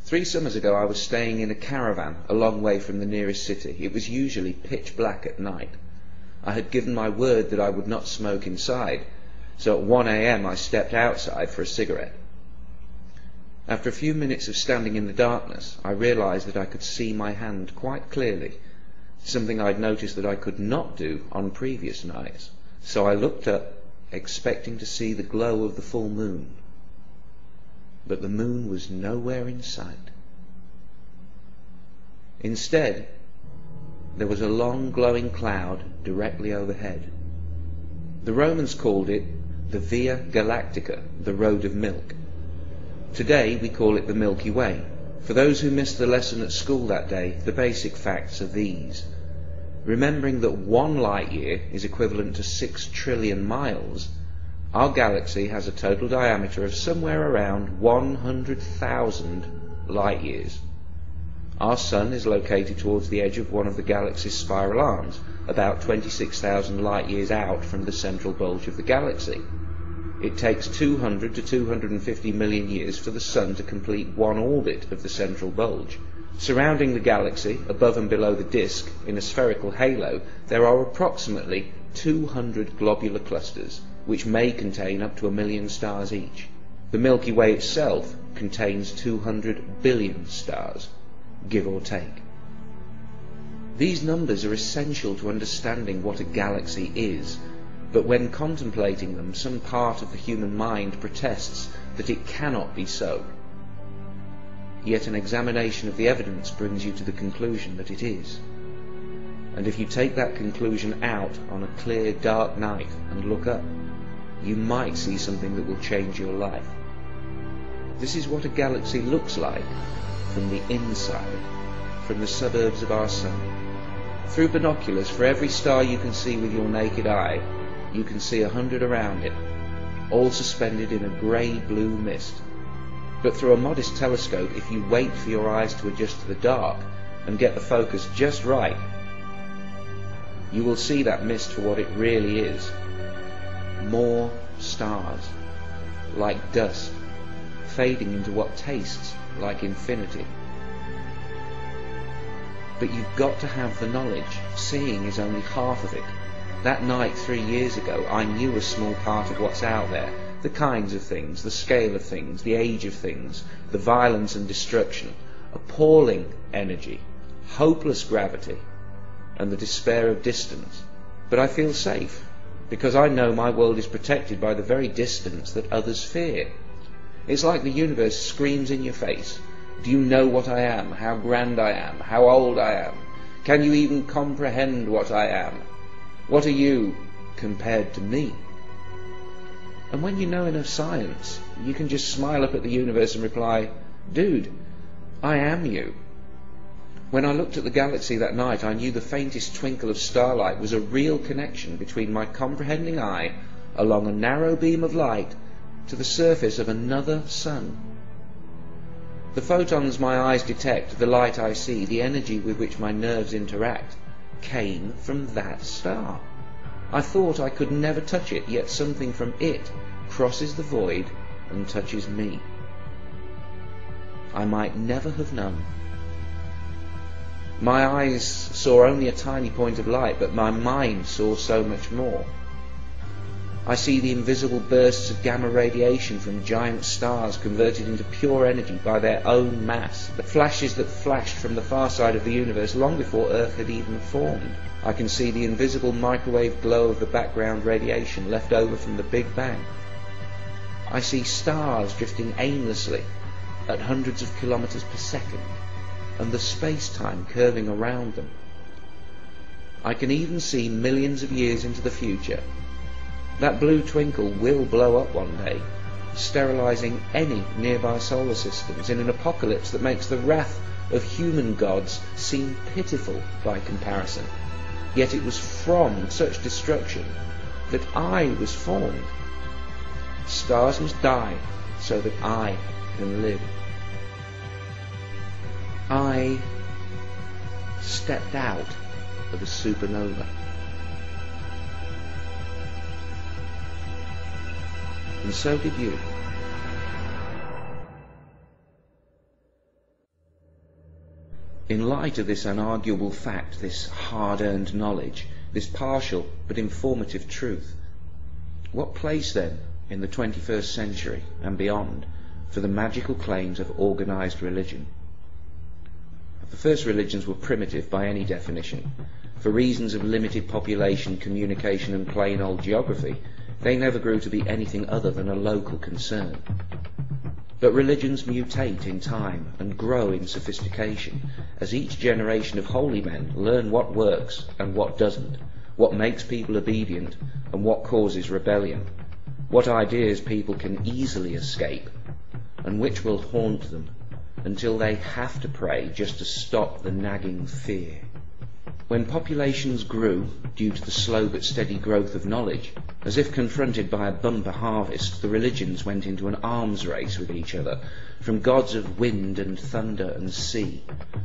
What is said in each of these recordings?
3 summers ago I was staying in a caravan a long way from the nearest city. It was usually pitch black at night. I had given my word that I would not smoke inside, so at 1 a.m. I stepped outside for a cigarette. After a few minutes of standing in the darkness, I realized that I could see my hand quite clearly, something I'd noticed that I could not do on previous nights. So I looked up, expecting to see the glow of the full moon. But the moon was nowhere in sight. Instead, there was a long glowing cloud directly overhead. The Romans called it the Via Galactica, the Road of Milk. Today we call it the Milky Way. For those who missed the lesson at school that day, the basic facts are these. Remembering that 1 light year is equivalent to 6 trillion miles, our galaxy has a total diameter of somewhere around 100,000 light years. Our Sun is located towards the edge of one of the galaxy's spiral arms, about 26,000 light years out from the central bulge of the galaxy. It takes 200 to 250 million years for the Sun to complete 1 orbit of the central bulge. Surrounding the galaxy, above and below the disk, in a spherical halo, there are approximately 200 globular clusters, which may contain up to 1 million stars each. The Milky Way itself contains 200 billion stars, give or take. These numbers are essential to understanding what a galaxy is, but when contemplating them, some part of the human mind protests that it cannot be so. Yet an examination of the evidence brings you to the conclusion that it is. And if you take that conclusion out on a clear, dark night and look up, you might see something that will change your life. This is what a galaxy looks like from the inside, from the suburbs of our Sun. Through binoculars, for every star you can see with your naked eye, you can see 100 around it, all suspended in a grey-blue mist. But through a modest telescope, if you wait for your eyes to adjust to the dark and get the focus just right, you will see that mist for what it really is. More stars, like dust, fading into what tastes like infinity. But you've got to have the knowledge. Seeing is only half of it. That night 3 years ago, I knew a small part of what's out there. The kinds of things, the scale of things, the age of things, the violence and destruction, appalling energy, hopeless gravity, and the despair of distance. But I feel safe, because I know my world is protected by the very distance that others fear. It's like the universe screams in your face. Do you know what I am, how grand I am, how old I am? Can you even comprehend what I am? What are you compared to me? And when you know enough science, you can just smile up at the universe and reply, dude, I am you. When I looked at the galaxy that night, I knew the faintest twinkle of starlight was a real connection between my comprehending eye along a narrow beam of light to the surface of another sun. The photons my eyes detect, the light I see, the energy with which my nerves interact, came from that star. I thought I could never touch it, yet something from it crosses the void and touches me. I might never have known. My eyes saw only a tiny point of light, but my mind saw so much more. I see the invisible bursts of gamma radiation from giant stars converted into pure energy by their own mass, the flashes that flashed from the far side of the universe long before Earth had even formed. I can see the invisible microwave glow of the background radiation left over from the Big Bang. I see stars drifting aimlessly at hundreds of kilometers per second, and the space-time curving around them. I can even see millions of years into the future. That blue twinkle will blow up one day, sterilizing any nearby solar systems in an apocalypse that makes the wrath of human gods seem pitiful by comparison. Yet it was from such destruction that I was formed. Stars must die so that I can live. I stepped out of a supernova. And so did you. In light of this unarguable fact, this hard-earned knowledge, this partial but informative truth, what place then in the 21st century and beyond for the magical claims of organised religion? The first religions were primitive by any definition. For reasons of limited population, communication and plain old geography, they never grew to be anything other than a local concern. But religions mutate in time and grow in sophistication as each generation of holy men learn what works and what doesn't, what makes people obedient and what causes rebellion, what ideas people can easily escape and which will haunt them until they have to pray just to stop the nagging fear. When populations grew, due to the slow but steady growth of knowledge, as if confronted by a bumper harvest, the religions went into an arms race with each other, from gods of wind and thunder and sea.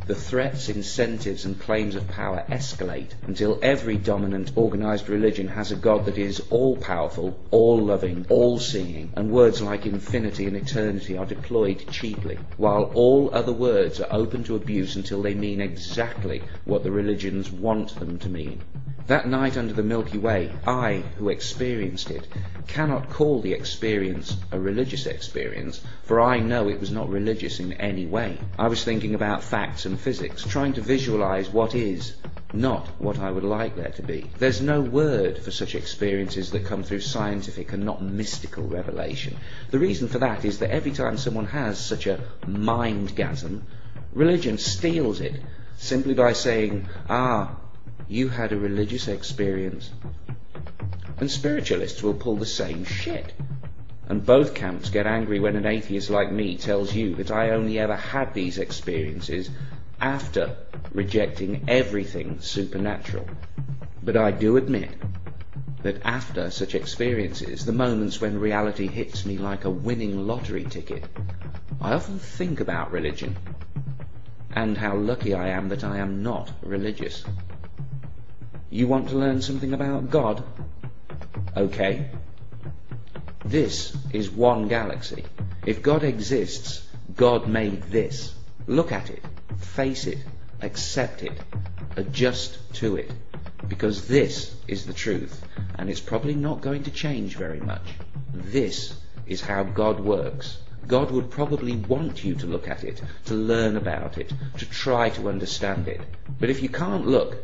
The threats, incentives and claims of power escalate until every dominant organised religion has a god that is all-powerful, all-loving, all-seeing, and words like infinity and eternity are deployed cheaply, while all other words are open to abuse until they mean exactly what the religions want them to mean. That night under the Milky Way, I, who experienced it, cannot call the experience a religious experience, for I know it was not religious in any way. I was thinking about facts and physics, trying to visualize what is, not what I would like there to be. There's no word for such experiences that come through scientific and not mystical revelation. The reason for that is that every time someone has such a mindgasm, religion steals it, simply by saying, you had a religious experience. And spiritualists will pull the same shit. And both camps get angry when an atheist like me tells you that I only ever had these experiences after rejecting everything supernatural. But I do admit that after such experiences, the moments when reality hits me like a winning lottery ticket, I often think about religion and how lucky I am that I am not religious. You want to learn something about God? Okay. This is one galaxy. If God exists, God made this. Look at it, face it, accept it, adjust to it, because this is the truth, and it's probably not going to change very much. This is how God works. God would probably want you to look at it, to learn about it, to try to understand it. But if you can't look,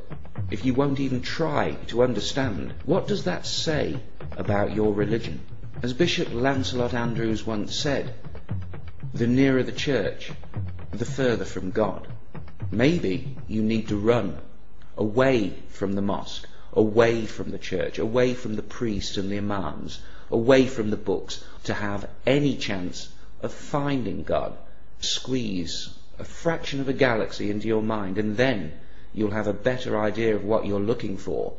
if you won't even try to understand, what does that say about your religion? As Bishop Lancelot Andrews once said, the nearer the church, the further from God. Maybe you need to run away from the mosque, away from the church, away from the priests and the imams, away from the books, to have any chance of finding God. Squeeze a fraction of a galaxy into your mind, and then you'll have a better idea of what you're looking for.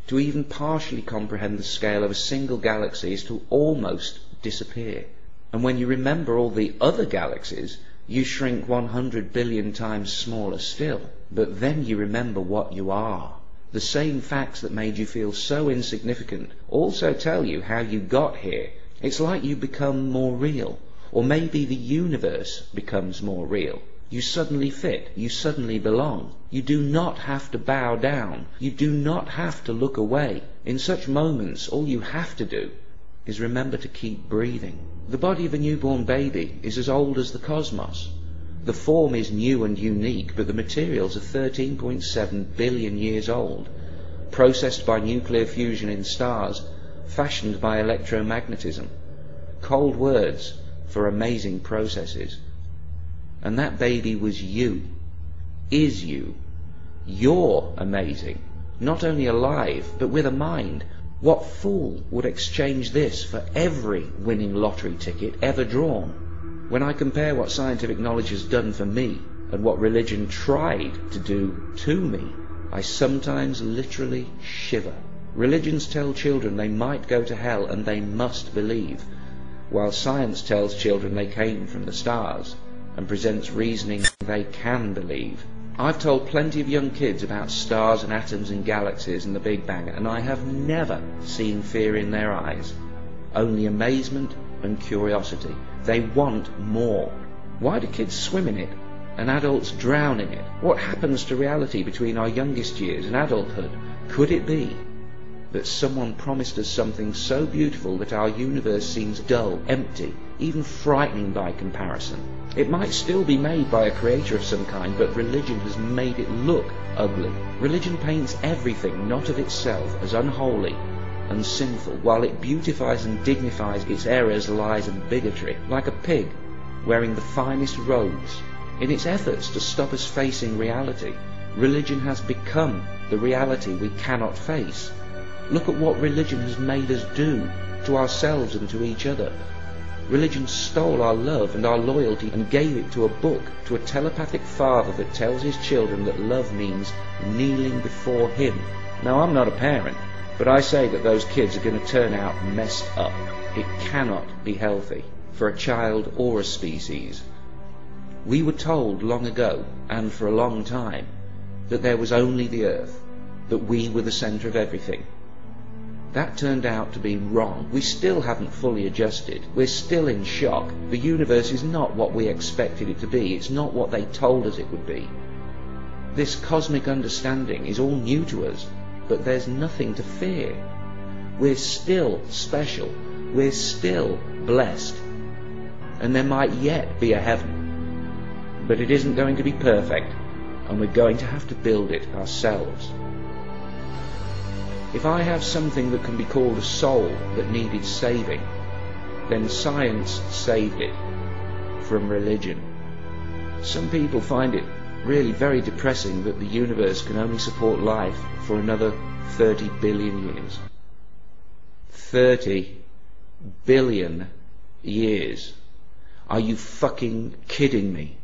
To even partially comprehend the scale of a single galaxy is to almost disappear. And when you remember all the other galaxies, you shrink 100 billion times smaller still. But then you remember what you are. The same facts that made you feel so insignificant also tell you how you got here. It's like you become more real. Or maybe the universe becomes more real. You suddenly fit. You suddenly belong. You do not have to bow down. You do not have to look away. In such moments, all you have to do is remember to keep breathing. The body of a newborn baby is as old as the cosmos. The form is new and unique, but the materials are 13.7 billion years old, processed by nuclear fusion in stars, fashioned by electromagnetism. Cold words for amazing processes. And that baby was you, is you. You're amazing, not only alive, but with a mind. What fool would exchange this for every winning lottery ticket ever drawn? When I compare what scientific knowledge has done for me and what religion tried to do to me, I sometimes literally shiver. Religions tell children they might go to hell and they must believe, while science tells children they came from the stars and presents reasoning they can believe. I've told plenty of young kids about stars and atoms and galaxies and the Big Bang, and I have never seen fear in their eyes, only amazement and curiosity. They want more. Why do kids swim in it? and adults drown in it? What happens to reality between our youngest years and adulthood? Could it be that someone promised us something so beautiful that our universe seems dull, empty, even frightening by comparison? It might still be made by a creator of some kind, but religion has made it look ugly. Religion paints everything not of itself as unholy and sinful, while it beautifies and dignifies its errors, lies and bigotry, like a pig wearing the finest robes. In its efforts to stop us facing reality, religion has become the reality we cannot face. Look at what religion has made us do to ourselves and to each other. Religion stole our love and our loyalty and gave it to a book, to a telepathic father that tells his children that love means kneeling before him. Now, I'm not a parent, but I say that those kids are going to turn out messed up. It cannot be healthy for a child or a species. We were told long ago, and for a long time, that there was only the earth, that we were the centre of everything. That turned out to be wrong. We still haven't fully adjusted. We're still in shock. The universe is not what we expected it to be. It's not what they told us it would be. This cosmic understanding is all new to us, but there's nothing to fear. We're still special. We're still blessed. And there might yet be a heaven. But it isn't going to be perfect, and we're going to have to build it ourselves. If I have something that can be called a soul that needed saving, then science saved it from religion. Some people find it really very depressing that the universe can only support life for another 30 billion years. 30 billion years. Are you fucking kidding me?